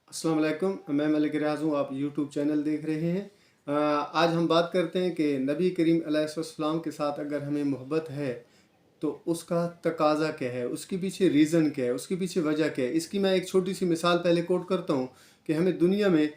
अस्सलाम वालेकुम। मैं मलिक रियाज़ हूँ। आप यूट्यूब चैनल देख रहे हैं। आज हम बात करते हैं कि नबी करीम अलैहिस्सलाम के साथ अगर हमें मोहब्बत है तो उसका तकाज़ा क्या है, उसके पीछे रीज़न क्या है, उसके पीछे वजह क्या है। इसकी मैं एक छोटी सी मिसाल पहले कोट करता हूँ कि हमें दुनिया में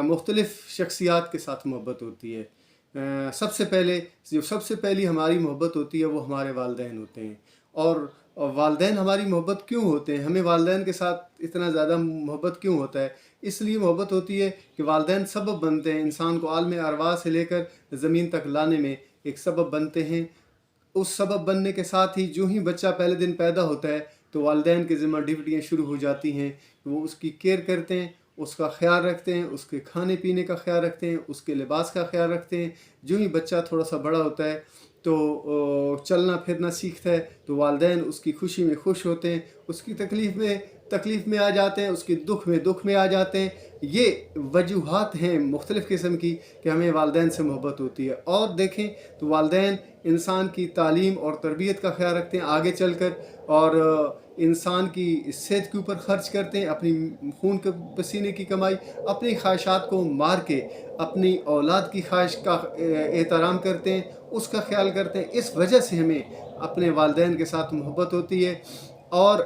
मुख्तलिफ़ शख्सियात के साथ मोहब्बत होती है। सबसे पहले जो सबसे पहली हमारी मोहब्बत होती है वो हमारे वालिदैन होते हैं। और वालिदैन हमारी मोहब्बत क्यों होते हैं, हमें वालिदैन के साथ इतना ज़्यादा मोहब्बत क्यों होता है? इसलिए मोहब्बत होती है कि वालिदैन सबब बनते हैं, इंसान को आलम अरवाह से लेकर ज़मीन तक लाने में एक सबब बनते हैं। उस सबब बनने के साथ ही जो ही बच्चा पहले दिन पैदा होता है तो वालिदैन की ज़िम्मा ड्यूटियाँ शुरू हो जाती हैं। वो उसकी केयर करते हैं, उसका ख़्याल रखते हैं, उसके खाने पीने का ख़्याल रखते हैं, उसके लिबास का ख़्याल रखते हैं। जो ही बच्चा थोड़ा सा बड़ा होता है तो चलना फिरना सीखता है तो वालिदैन उसकी खुशी में खुश होते हैं, उसकी तकलीफ़ में आ जाते हैं, उसके दुख में आ जाते हैं। ये वजूहात हैं मुख्तलिफ़ किस्म की कि हमें वालिदैन से मोहब्बत होती है। और देखें तो वालिदैन इंसान की तालीम और तरबियत का ख्याल रखते हैं आगे चल कर, और इंसान की सेहत के ऊपर ख़र्च करते हैं, अपनी खून के पसीने की कमाई, अपनी ख्वाहिशात को मार के अपनी औलाद की ख्वाहिश का एहतराम करते हैं, उसका ख्याल करते हैं। इस वजह से हमें अपने वालिदैन के साथ मोहब्बत होती है। और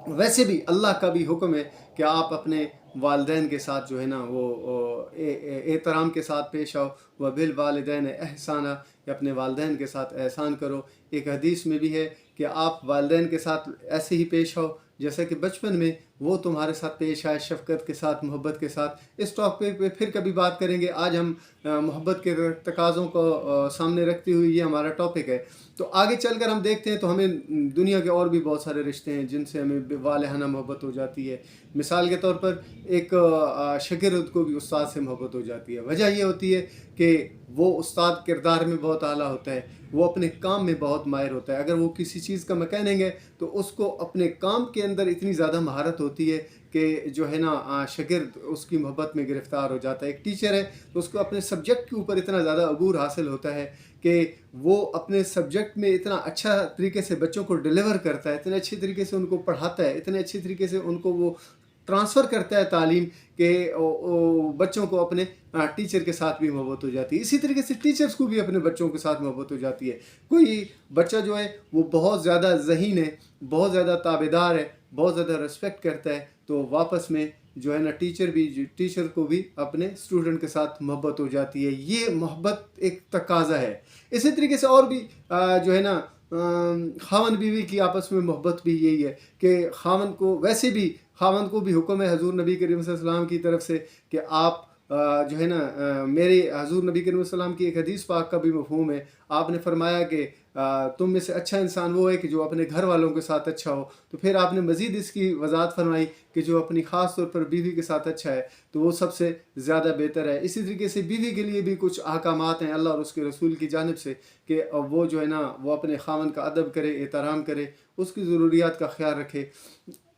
वैसे भी अल्लाह का भी हुक्म है कि आप अपने वालिदैन के साथ जो है ना वो एहतराम के साथ पेश आओ। व बिल वालिदैन एहसाना, कि अपने वालिदैन के साथ एहसान करो। एक हदीस में भी है कि आप वालिदैन के साथ ऐसे ही पेश आओ जैसे कि बचपन में वो तुम्हारे साथ पेश आए, शफ़क़त के साथ, मोहब्बत के साथ। इस टॉपिक पे फिर कभी बात करेंगे। आज हम मोहब्बत के तकाज़ों को सामने रखते हुए ये हमारा टॉपिक है। तो आगे चलकर हम देखते हैं तो हमें दुनिया के और भी बहुत सारे रिश्ते हैं जिनसे हमें वालिहाना मोहब्बत हो जाती है। मिसाल के तौर पर एक शागिर्द को भी उस्ताद से मोहब्बत हो जाती है। वजह ये होती है कि वो उस्ताद किरदार में बहुत आला होता है, वो अपने काम में बहुत माहिर होता है। अगर वो किसी चीज़ का मैकेनिक है तो उसको अपने काम के अंदर इतनी ज़्यादा महारत होती है कि जो है ना शागिर्द उसकी मोहब्बत में गिरफ़्तार हो जाता है। एक टीचर है तो उसको अपने सब्जेक्ट के ऊपर इतना ज़्यादा अबूर हासिल होता है कि वो अपने सब्जेक्ट में इतना अच्छा तरीके से बच्चों को डिलीवर करता है, इतने अच्छे तरीके से उनको पढ़ाता है, इतने अच्छे तरीके से उनको वो ट्रांसफ़र करता है तालीम के बच्चों को अपने टीचर के साथ भी मोहब्बत हो जाती है। इसी तरीके से टीचर्स को भी अपने बच्चों के साथ मोहब्बत हो जाती है। कोई बच्चा जो है वो बहुत ज़्यादा ज़हीन है, बहुत ज़्यादा ताबेदार है, बहुत ज़्यादा रिस्पेक्ट करता है, तो वापस में जो है ना टीचर को भी अपने स्टूडेंट के साथ मोहब्बत हो जाती है। ये मोहब्बत एक तकाज़ा है। इसी तरीके से और भी जो है ना खावन बीवी की आपस में मोहब्बत भी यही है कि खावन को भी हुक्म है हजूर नबी करीम सल्लल्लाहु अलैहि वसल्लम की तरफ से कि आप जो है ना मेरे हजूर नबी करीम सल्लल्लाहु अलैहि वसल्लम की एक हदीस पाक का भी मफ़हूम है। आपने फरमाया कि तुम में से अच्छा इंसान वो है कि जो अपने घर वालों के साथ अच्छा हो। तो फिर आपने मज़ीद इसकी वजाहत फरमाई कि जो अपनी ख़ास तौर पर बीवी के साथ अच्छा है तो वो सबसे ज़्यादा बेहतर है। इसी तरीके से बीवी के लिए भी कुछ अहकामात हैं अल्लाह और उसके रसूल की जानिब से कि वो जो है ना वो अपने खामन का अदब करे, एहतराम करे, उसकी ज़रूरियात का ख्याल रखे।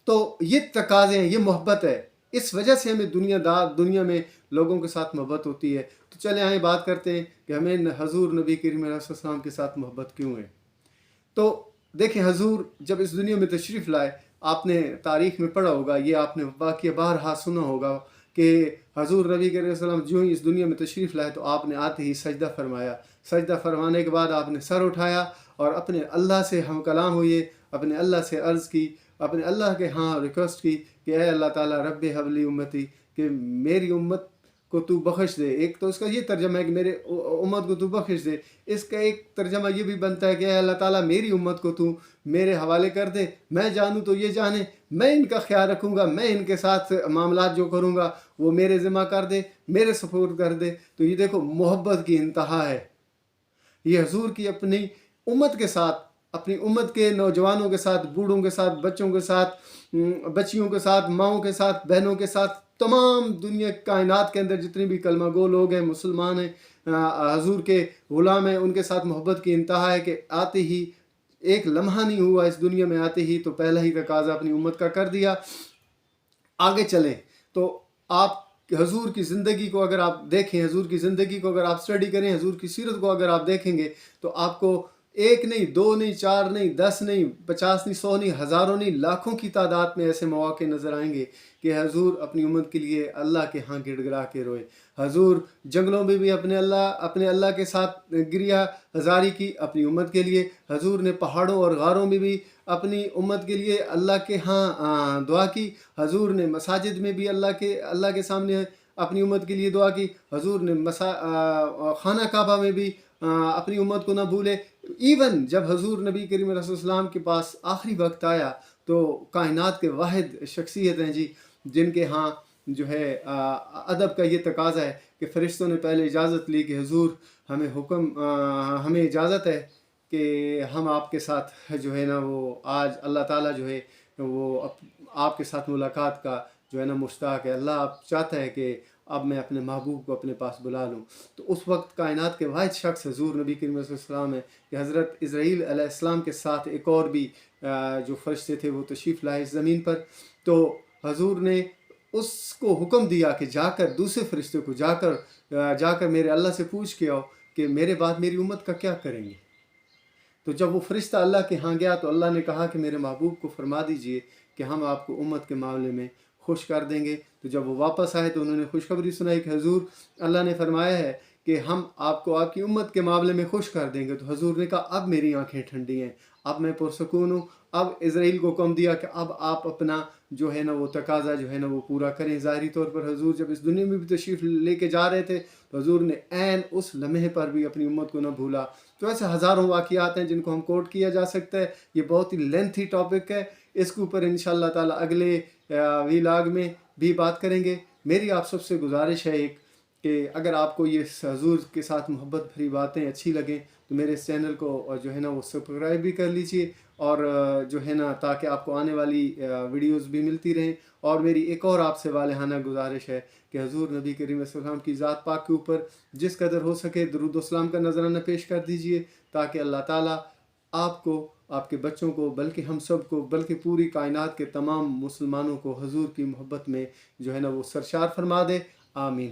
तो ये तकाज़े हैं, ये मोहब्बत है। इस वजह से हमें दुनिया में लोगों के साथ मोहब्बत होती है। तो चले आए बात करते हैं कि हमें हजूर नबी करीम अलैहि सल्लम के साथ मोहब्बत क्यों है। तो देखें, हजूर जब इस दुनिया में तशरीफ़ लाए, आपने तारीख़ में पढ़ा होगा, ये आपने वाक़या बारहा सुना होगा कि हजूर नबी करीम सल्लल्लाहु अलैहि वसल्लम जो ही इस दुनिया में तशरीफ़ लाए तो आपने आते ही सजदा फरमाया। सजदा फरमाने के बाद आपने सर उठाया और अपने अल्लाह से हम कलाम हुए, अपने अल्लाह से अर्ज़ की, अपने अल्लाह के यहाँ रिक्वेस्ट की कि ए अल्लाह ताला रब्बे हबली उम्मती, कि मेरी उम्मत को तू बख्श दे। एक तो उसका ये तर्जमा है कि मेरे उम्मत को तू बख्श दे। इसका एक तर्जमा ये भी बनता है कि अल्लाह ताला मेरी उम्मत को तू मेरे हवाले कर दे, मैं जानूँ तो ये जाने, मैं इनका ख्याल रखूँगा, मैं इनके साथ मामलात जो करूँगा वो मेरे ज़िम्मा कर दे, मेरे सपोर्ट कर दे। तो ये देखो मोहब्बत की इंतहा है। ये हजूर की अपनी उम्मत के साथ, अपनी उम्मत के नौजवानों के साथ, बूढ़ों के साथ, बच्चों के साथ, बच्चियों के साथ, माओं के साथ, बहनों के साथ, तमाम दुनिया कायनात के अंदर जितने भी कलमा गो लोग हैं, मुसलमान हैं, हजूर के ग़ुलाम हैं, उनके साथ मोहब्बत की इंतहा है कि आते ही एक लम्हा नहीं हुआ इस दुनिया में, आते ही तो पहला ही तकाज़ा अपनी उम्मत का कर दिया। आगे चलें तो आप हजूर की ज़िंदगी को अगर आप देखें, हजूर की ज़िंदगी को अगर आप स्टडी करें, हजूर की सीरत को अगर आप देखेंगे तो आपको ایک نہیں، دو نہیں، چار نہیں، 10 نہیں، 50 نہیں، 100 نہیں، ہزاروں نہیں، لاکھوں کی تعداد میں ایسے مواقع نظر آئیں گے کہ حضور اپنی امت کے لیے اللہ کے ہاں گڑ گڑا کے روئے. حضور جنگلوں میں بھی اپنے اللہ کے ساتھ گریہ ہزاری کی اپنی امت کے لیے. حضور نے پہاڑوں اور غاروں میں بھی اپنی امت کے لیے اللہ کے ہاں دعا کی. حضور نے مساجد میں بھی اللہ کے سامنے اپنی امت کے لیے دعا کی. حضور نے خانہ کعبہ میں بھی اپنی امت کو نہ بھولے. ایون جب حضور نبی کریم علیہ السلام کے پاس آخری وقت آیا تو کائنات کے واحد شخصیت ہیں جی جن کے ہاں جو ہے ادب کا یہ تقاضا ہے کہ فرشتوں نے پہلے اجازت لی کہ حضور ہمیں اجازت ہے کہ ہم آپ کے ساتھ جو ہے نا وہ آج اللہ تعالیٰ جو ہے وہ آپ کے ساتھ ملاقات کا جو ہے نا مشتاق ہے. اللہ آپ چاہتا ہے کہ اب میں اپنے محبوب کو اپنے پاس بلا لوں. تو اس وقت کائنات کے واحد شخص حضور نبی کریم علیہ السلام ہے کہ حضرت اسرائیل علیہ السلام کے ساتھ ایک اور بھی جو فرشتے تھے وہ تشریف لائے اس زمین پر. تو حضور نے اس کو حکم دیا کہ جا کر دوسرے فرشتے کو جا کر میرے اللہ سے پوچھ کے آؤ کہ میرے بعد میری امت کا کیا کریں گے. تو جب وہ فرشتہ اللہ کے ہاں گیا تو اللہ نے کہا کہ میرے محبوب کو فرما دیجئے کہ ہم آپ کو امت کے معاملے میں خوش کر دیں گے. تو جب وہ واپس آئے تو انہوں نے خوشخبری سنائی کہ حضور اللہ نے فرمایا ہے کہ ہم آپ کو آپ کی امت کے معاملے میں خوش کر دیں گے. تو حضور نے کہا اب میری آنکھیں ٹھنڈی ہیں, اب میں پرسکون ہوں. اب اسرائیل کو حکم دیا کہ اب آپ اپنا جو ہے نا وہ تقاضا جو ہے نا وہ پورا کریں. ظاہری طور پر حضور جب اس دنیا میں بھی تشریف لے کے جا رہے تھے تو حضور نے عین اس لمحے پر بھی اپنی امت کو نہ بھولا. تو ایسے ہزاروں واقعات ہیں جن کو ہم کوٹ کیا جا سکتا ہے. یہ بہت ہی لینتھی ٹاپک ہے, اس کے اوپر انشاءاللہ تعالیٰ اگلے ویلاگ میں بھی بات کریں گے. میری آپ سب سے گزارش ہے ایک کہ اگر آپ کو یہ حضور کے ساتھ محبت بھری باتیں اچھی لگیں تو میرے اس چینل کو جو ہے نا وہ سبسکرائب بھی کر لیجئے, اور جو ہے نا تاکہ آپ کو آنے والی ویڈیوز بھی ملتی رہیں. اور میری ایک اور آپ سے والہانہ گزارش ہے کہ حضور نبی کریم صلی اللہ علیہ وسلم کی ذات پاک کے اوپر جس قدر ہو سکے درود و سلام کا نذرانہ پیش کر دیجئے تاکہ اللہ تعالیٰ آپ کو, آپ کے بچوں کو, بلکہ ہم سب کو, بلکہ پوری کائنات کے تمام مسلمانوں کو حضور کی محبت میں جو ہے نا وہ سرشار فرما دے. آمین.